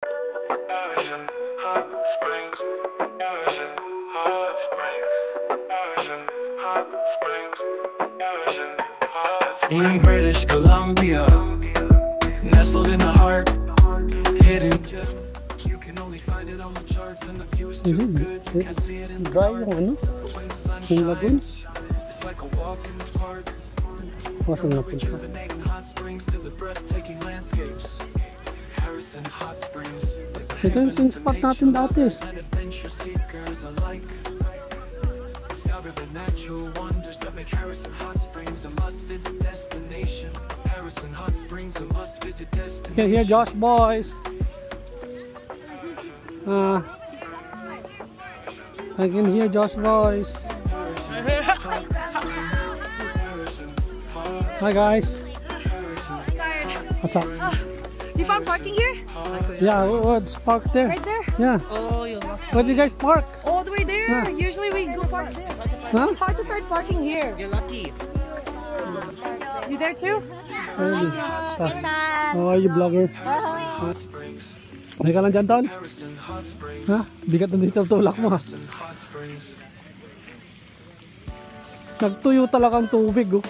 Harrison Hot Springs. Harrison Hot Springs. Harrison Hot Springs. Harrison Hot Springs. In British Columbia, nestled in the heart, hidden gem. You can only find it on the charts and the view's too good. You can see it in the Dry dark. yung ano? When the sun Yung lagoon? shines, it's like a walk in the park. Wasn't na From the punta. rejuvenating hot springs to the breathtaking landscapes. Harrison Hot Springs is a Ito yung haven same for spot nature natin dati. lovers and adventure seekers alike. Discover the natural wonders that make Harrison Hot Springs a must-visit destination. Harrison Hot Springs a must-visit destination. Okay, here Josh boys. I can hear Josh voice. Hi guys. What's up? You found parking here? Yeah, what's parked there? Right there? Yeah. Oh, you Where do you guys park? all the way there. Yeah. Usually we go park there. Huh? It's hard to find parking here. You're lucky. You there too? Really? How are you, vlogger? May ka lang dyan, Tol? Ha? Bigat na dito ang tulak mo, ha? Nagtuyo talagang tubig, oh.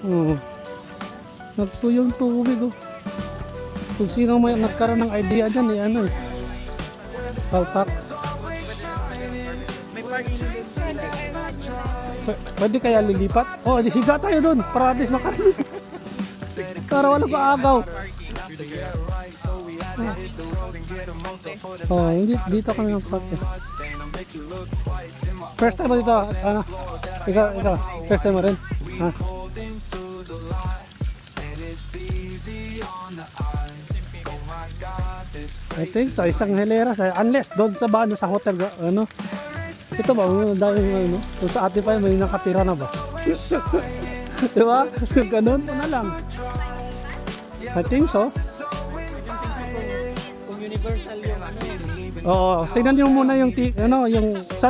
Oh. Nagtuyo yung tubig, oh. Kung sino may nagkaroon ng idea dyan, eh, ano, eh. Palpak. Pwede kaya lilipat? Oh, higa tayo dun para at least makarinig. Para walang kaagaw. Oh, hindi dito kami ng park. First time mo dito, ano? Ikaw, first time mo rin. Ha? I think sa isang hilera, unless doon sa ba, sa hotel, ano? Ito ba, dahil ano, kung sa ate pa may nakatira na ba? Diba? Ganun po na lang. I think so. Kung universal yung ano yun. Oo, tingnan niyo muna yung yung sa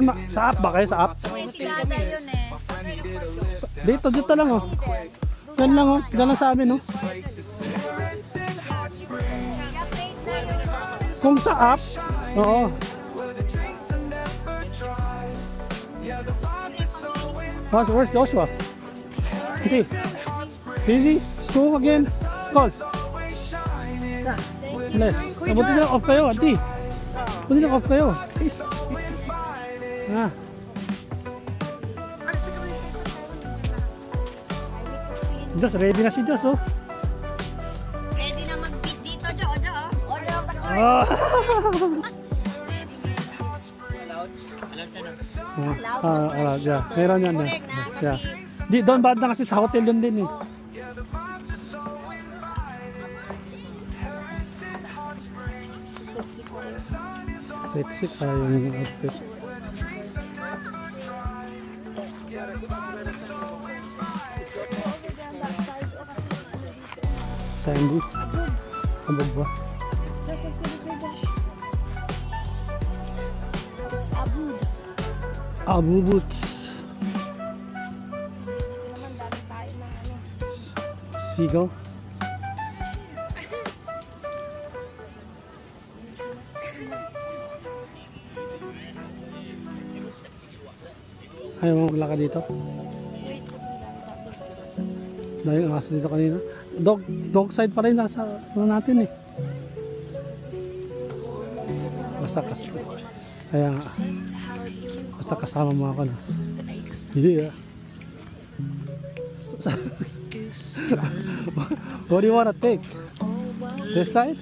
app ba kayo sa app? Estrada yun eh. Dito lang oh. Yan lang oh, dala sa amin oh. Kung sa app, oo. Where's Joshua? Okay. Busy? School again? Call. Les. Buti na off kayo, auntie. Buti na off kayo. Ah. Just ready na si Josh, oh. Ready na mag-beat dito, Jo. Order of the court. Ah. Yeah. Meron yan. Correct na, kasi Yeah. Di, doon bad na kasi sa hotel yun din eh. Sexy pa yung outfit. Sandy. Abog ba? Abu Boots. Sigaw. Ayaw mo maglakad dito? Dahil ang aso dito kanina. Dog side pa rin nasa natin eh. Kaya nga. Basta kasama mo ako na. Yeah. What do you want to take? This side?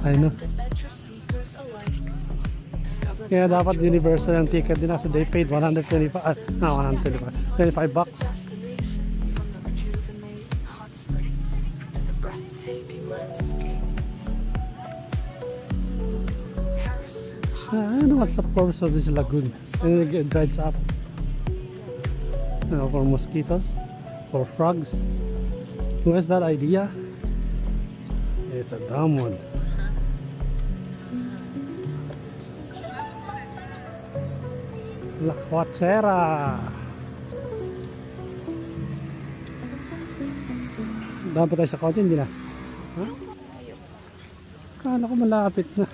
I know. Kaya dapat universal ang ticket din kasi they paid 125 $25. I don't know what's the purpose of this lagoon. And it dries up. You know, for mosquitoes, for frogs. Who has that idea? It's a dumb one. La Coachera. Daan pa tayo sa kotse, hindi na? Huh? Kala ko malapit na.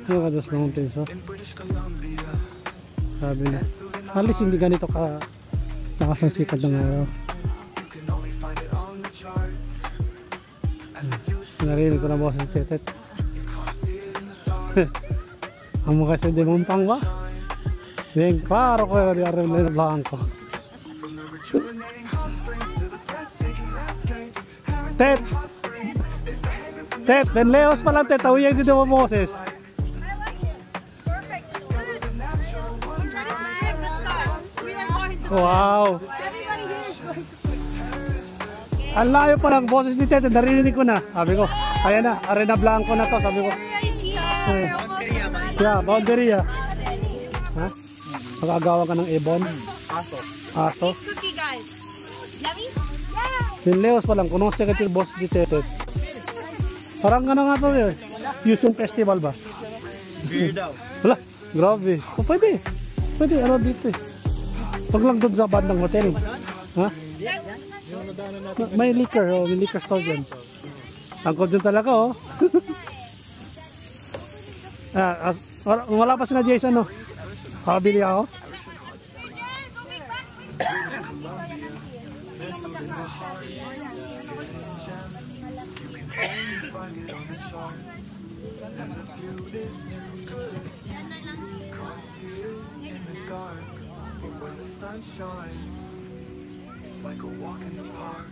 Yung Cados Mountains, oh. Sabi na. Halos hindi ganito ka nakasansikat ng araw. Narinig ko na boses ng Tetet. Ang mukha sa demumpang ba? Bien claro ko yung Arena Blanco. Tet! Tet! Ben Leos pa lang, Tet. Tawiyag dito mo boses. Wow! Ang layo pa ng boses ni Tete, narinig ko na. Sabi ko, ayan na, Arena Blanco na to. Sabi ko, yeah, boundary ya. Ha? Magagawa ka ng ibon? Aso? Cookie guys. Yummy? Yeah. Yung Leos pa lang, kung nung second yung boses ni Tete. Parang gano'n nga to eh. Yusung Festival ba? Beer daw. Wala, grabe. O pwede. Pwede, ano dito eh. Pag lang doon sa bandang hotel. Ha? May liquor, oh, may liquor store dyan. Angkot dyan talaga, oh. Wala pa sila Jason, oh. Kabili ako. Like a walk in the park.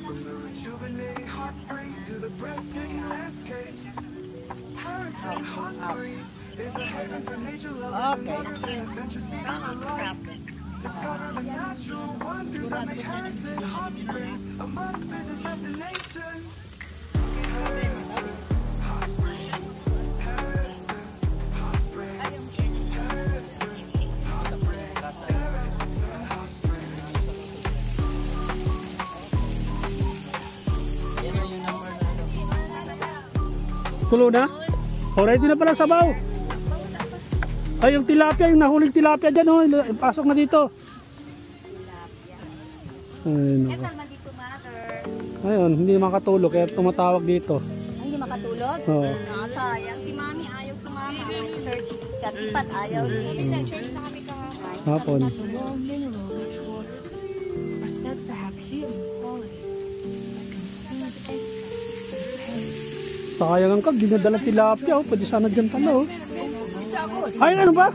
From the rejuvenating hot springs to the breathtaking landscapes, Parasite Hot Springs is a haven for nature lovers and lovers and adventure seekers alike. Discover the natural wonders that make Harrison Hot Springs a must-visit destination. Hot Springs, Harrison, Hot Springs, Harrison, Hot Springs, Harrison, Hot Springs. Tulo na? O, ready na pala sabaw. Ay, yung tilapia, yung nahuling tilapia dyan, oh. Pasok na dito. Ayun, ako. Ayun, hindi makatulog, kaya tumatawag dito. Hindi makatulog? Oo. Sayang. Si Mami ayaw sumama. Search. Katipat ayaw. Search na kami kahapon. Hapon. Warm mineral-rich waters are said to have healing qualities. Sayang ang kag, dinadala tilapia, oh. Pwede sana dyan pala, oh. Ay, ano ba?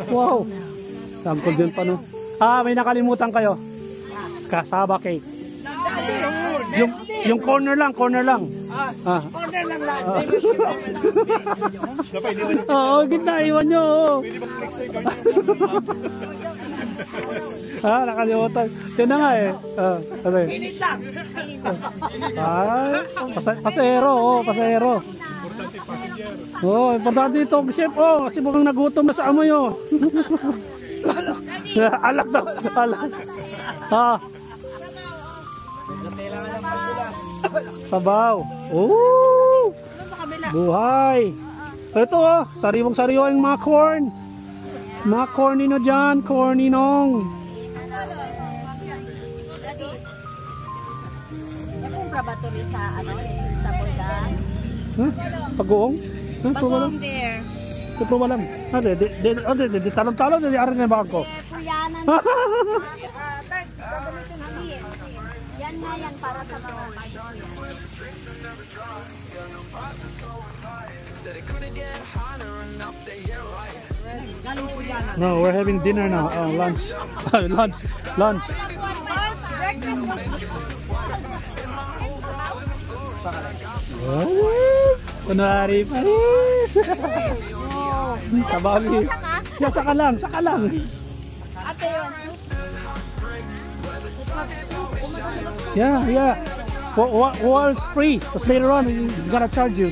Wow. Sample dyan pa, no. Ah, may nakalimutan kayo. Cassava cake. Yung corner lang. Corner lang lang. Oo, gitna, iwan nyo. Ah, nakalimutan. Yan na nga eh. Minit lang. Pasahero, oh, pasahero. Oh, importante ito, chef. Oh, kasi mukhang nagutom na sa amoy, oh. Alak daw, alak. Ah. Sabaw. Oh! Buhay. Ito, oh, sariwang-sariwa yung mga corn. Mga cornino dyan, corninong. Nakumpra ba ito sa ano sa Bulgan? Huh? Pag-uong? Huh? Pag-uong there. Ito pa lang. Di talong-talong, di arin na bako. Kuyanan. Yan nga yan para sa mga No, we're having dinner now. Lunch. Lunch. Kunwari pa rin. Tabawi. Yeah, saka lang. ate yun. Yeah. Well, it's free. But later on, he's gonna charge you.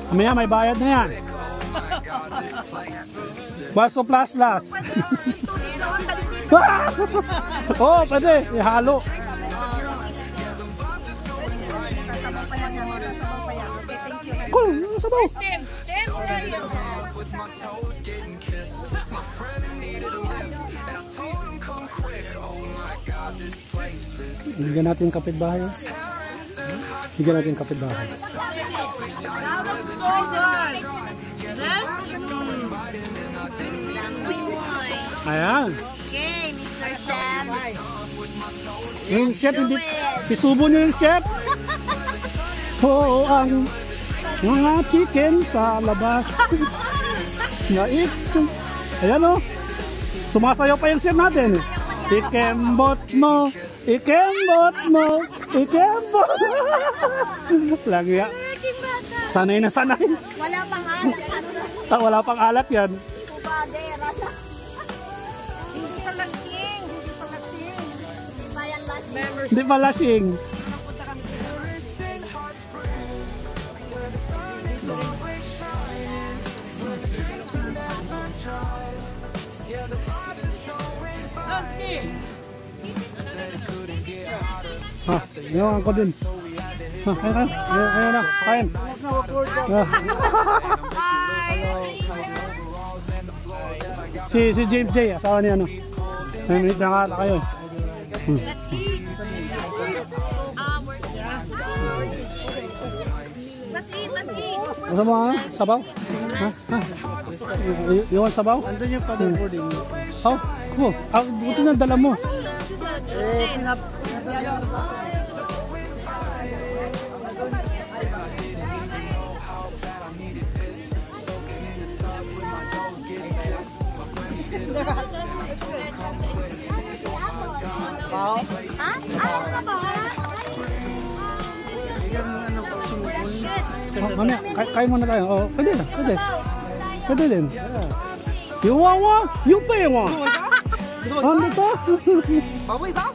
Mamaya may bayad na yan. Baso plus last. Oh, pwede. Ihalo. Cool, sabaw. Bigyan natin kapitbahay. Bigyan natin kapitbahay. Ayan. Okay, Mr. Sam. Yung chef, hindi. Isubo niyo yung chef. Oo, ang mga chicken sa labas. Ngait. Ayan o. Sumasayaw pa yung chef natin. Ikembot mo. Ikembot mo. Ikembot. Langya. Sanay na sanay. Wala pang alat. Wala pang alat yan. Kubade, rasa. Hindi pa lasing. Hindi pa lasing. Hindi pa yan lasing. Hindi pa lasing. Ha, yung ako din. Ha, kain. Ayun na, kain. Si James J, asawa niya, ano. May minute na kata kayo. Let's eat. Masa mo, ano? Sabaw? Ha? You want sabaw? Andun yung paddleboarding. Oh, cool. Buti na dala mo. Ha? Ano ka ba? Mamaya, kain muna tayo. Oh, pwede na, pwede. Pwede din. Yung wawa, yung pewa. Ano to? Baboy ka?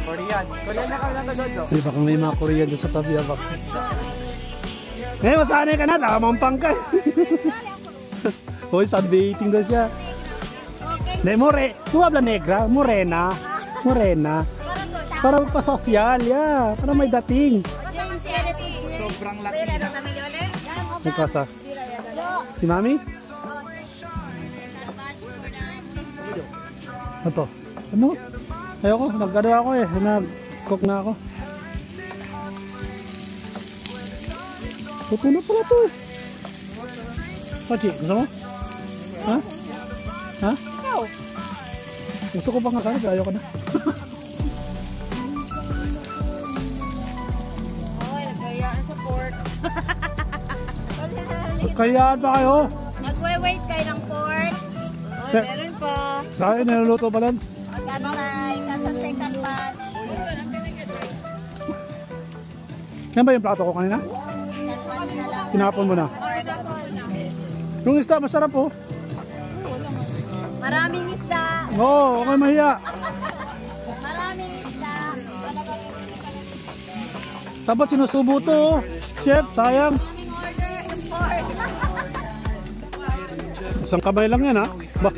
Korean. Korean na kami lang doon. Di ba kung may mga Korean doon sa tabi, abak? Ngayon, masanay ka na, nakamampang ka. Hoy, sunbathing daw siya. Tu habla negra, morena. Morena. Para magpa-social, yeah. Para may dating. Sobrang laki. Nagkasa. Si Mami? Ito. Ano? Ayoko, nag-ano ako eh. Nag-cook na ako. Tutunan pala ito eh. Pachi, gusto mo? Ha? Ha? Gusto ko pa nga sana, ayoko na. Nagkayaan sa port. Kayaan pa kayo. Nagwe-wait kayo ng port. Meron pa. Dahil niluluto pa lang. Gantay ka sa second batch. Yan ba yung plato ko kanina? Tinapon mo na. Yung isda, masarap po. Maraming isda. Oo, okay mahiya. Maraming isda. Dapat sinusubo to. Chef, sayang. Isang kamay lang yan ha. Ba?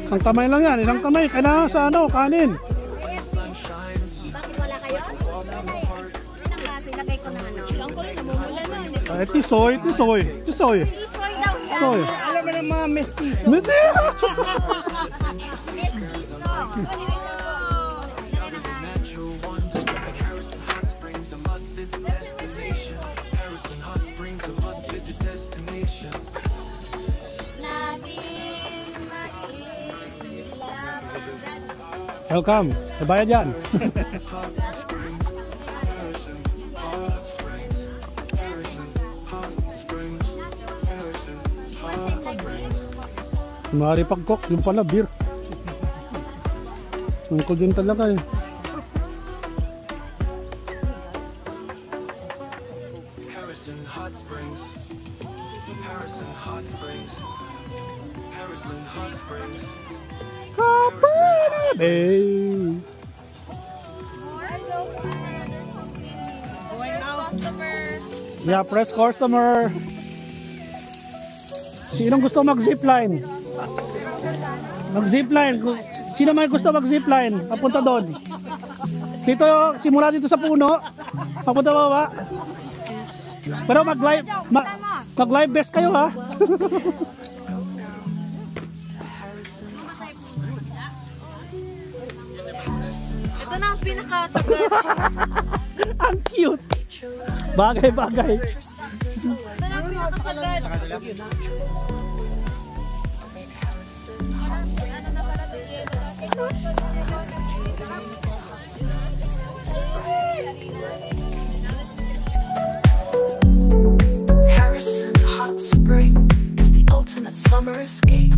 Isang kamay lang yan. Isang kamay. Kailangan sa ano, kanin. Bakit wala kayo? May nang ilagay ko na ano. Lang ko yun, namumula na. Tisoy, tisoy. Tisoy. Isoy daw yan. Tisoy. Alam mo ng mga mestizo. Mesti. Welcome. Bayad yan. Mari pag-cook, yung pala beer. Ang cool din talaga eh. Harrison Hot Springs. Harrison Hot Springs. Harrison Hot Springs. Hey. Yeah, press customer. Sinong gusto mag-zipline? Mag-zipline. Sino may gusto mag-zipline? Papunta doon. Dito, simula dito sa puno. Papunta baba. Pero mag-live best kayo ha. Ito na ang pinakasagot. Ang cute. Bagay. Ito na ang pinakasagot. Harrison Hot Spring is the ultimate summer escape.